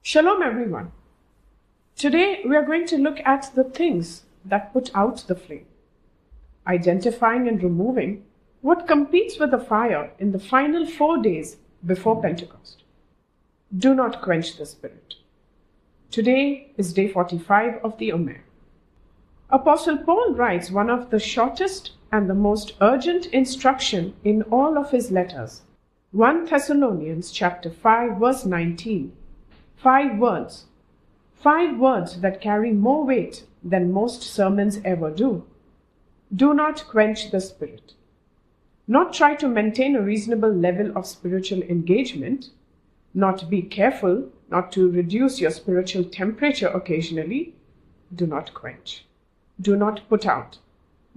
Shalom everyone. Today we are going to look at the things that put out the flame, identifying and removing what competes with the fire in the final 4 days before Pentecost. Do not quench the Spirit. Today is day 45 of the Omer. Apostle Paul writes one of the shortest and the most urgent instruction in all of his letters. 1 Thessalonians chapter 5 verse 19. 5 words. 5 words that carry more weight than most sermons ever do. Do not quench the Spirit. Not try to maintain a reasonable level of spiritual engagement. Not be careful not to reduce your spiritual temperature occasionally. Do not quench. Do not put out.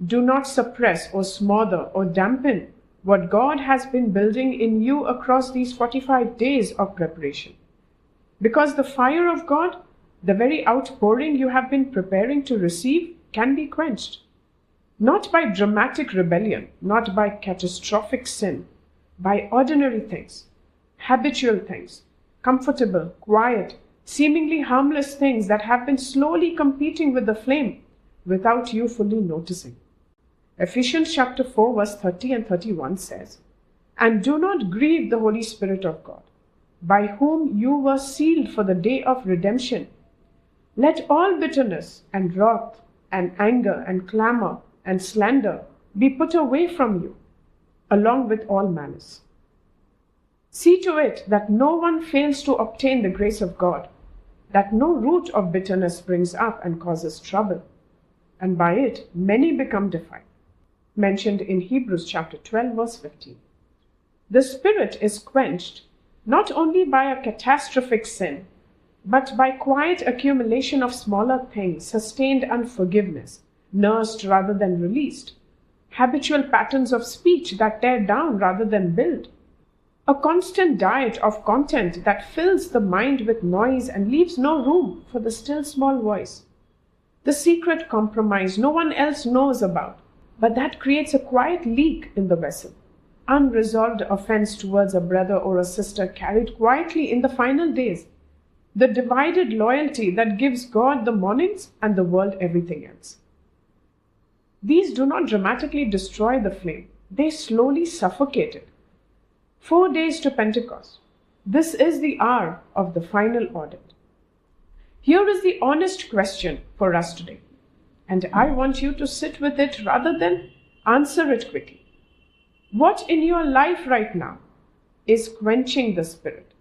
Do not suppress or smother or dampen what God has been building in you across these 45 days of preparation. Because the fire of God, the very outpouring you have been preparing to receive, can be quenched. Not by dramatic rebellion, not by catastrophic sin, by ordinary things, habitual things, comfortable, quiet, seemingly harmless things that have been slowly competing with the flame without you fully noticing. Ephesians chapter 4 verse 30 and 31 says, "And do not grieve the Holy Spirit of God, by whom you were sealed for the day of redemption. Let all bitterness and wrath and anger and clamor and slander be put away from you, along with all malice. See to it that no one fails to obtain the grace of God, that no root of bitterness springs up and causes trouble, and by it many become defiled." Mentioned in Hebrews chapter 12 verse 15. The Spirit is quenched not only by a catastrophic sin, but by quiet accumulation of smaller things, sustained unforgiveness, nursed rather than released, habitual patterns of speech that tear down rather than build, a constant diet of content that fills the mind with noise and leaves no room for the still small voice, the secret compromise no one else knows about, but that creates a quiet leak in the vessel, unresolved offense towards a brother or a sister carried quietly in the final days, the divided loyalty that gives God the mornings and the world everything else. These do not dramatically destroy the flame, they slowly suffocate it. 4 days to Pentecost. This is the hour of the final audit. Here is the honest question for us today, and I want you to sit with it rather than answer it quickly. What in your life right now is quenching the Spirit?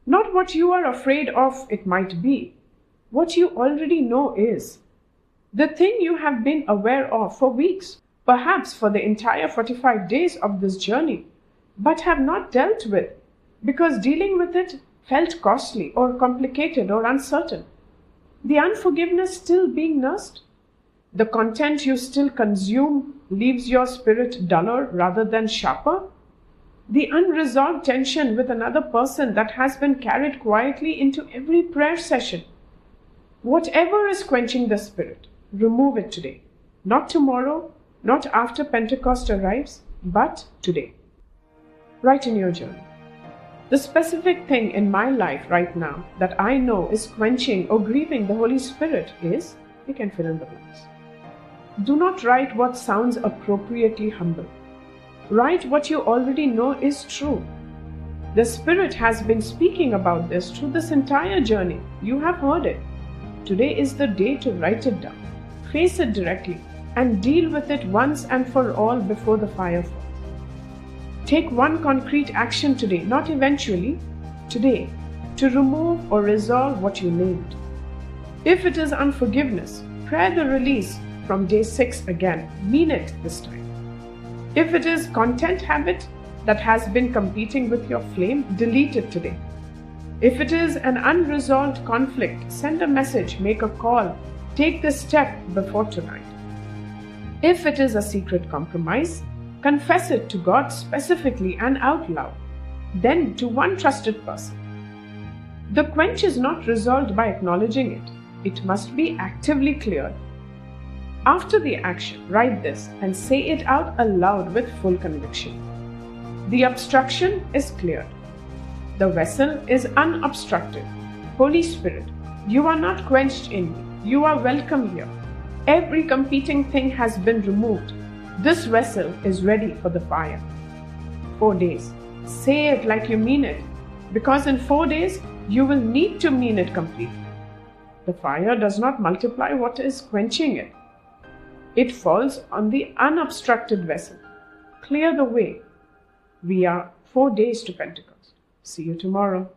Not what you are afraid of it might be. What you already know is the thing you have been aware of for weeks, perhaps for the entire 45 days of this journey, but have not dealt with because dealing with it felt costly or complicated or uncertain. The unforgiveness still being nursed? The content you still consume leaves your spirit duller rather than sharper? The unresolved tension with another person that has been carried quietly into every prayer session? Whatever is quenching the Spirit, remove it today. Not tomorrow, not after Pentecost arrives, but today. Write in your journal. The specific thing in my life right now that I know is quenching or grieving the Holy Spirit is, you can fill in the blanks. Do not write what sounds appropriately humble. Write what you already know is true. The Spirit has been speaking about this through this entire journey. You have heard it. Today is the day to write it down, face it directly, and deal with it once and for all before the fire falls. Take one concrete action today, not eventually, today, to remove or resolve what you named. If it is unforgiveness, pray the release from day 6 again. Mean it this time. If it is content habit that has been competing with your flame, delete it today. If it is an unresolved conflict, send a message, make a call, take this step before tonight. If it is a secret compromise, confess it to God specifically and out loud, then to one trusted person. The quench is not resolved by acknowledging it. It must be actively cleared. After the action, write this and say it out aloud with full conviction. The obstruction is cleared. The vessel is unobstructed. Holy Spirit, you are not quenched in me. You are welcome here. Every competing thing has been removed. This vessel is ready for the fire. 4 days. Say it like you mean it, because in 4 days you will need to mean it completely. The fire does not multiply what is quenching it. It falls on the unobstructed vessel. Clear the way. We are 4 days to Pentecost. See you tomorrow.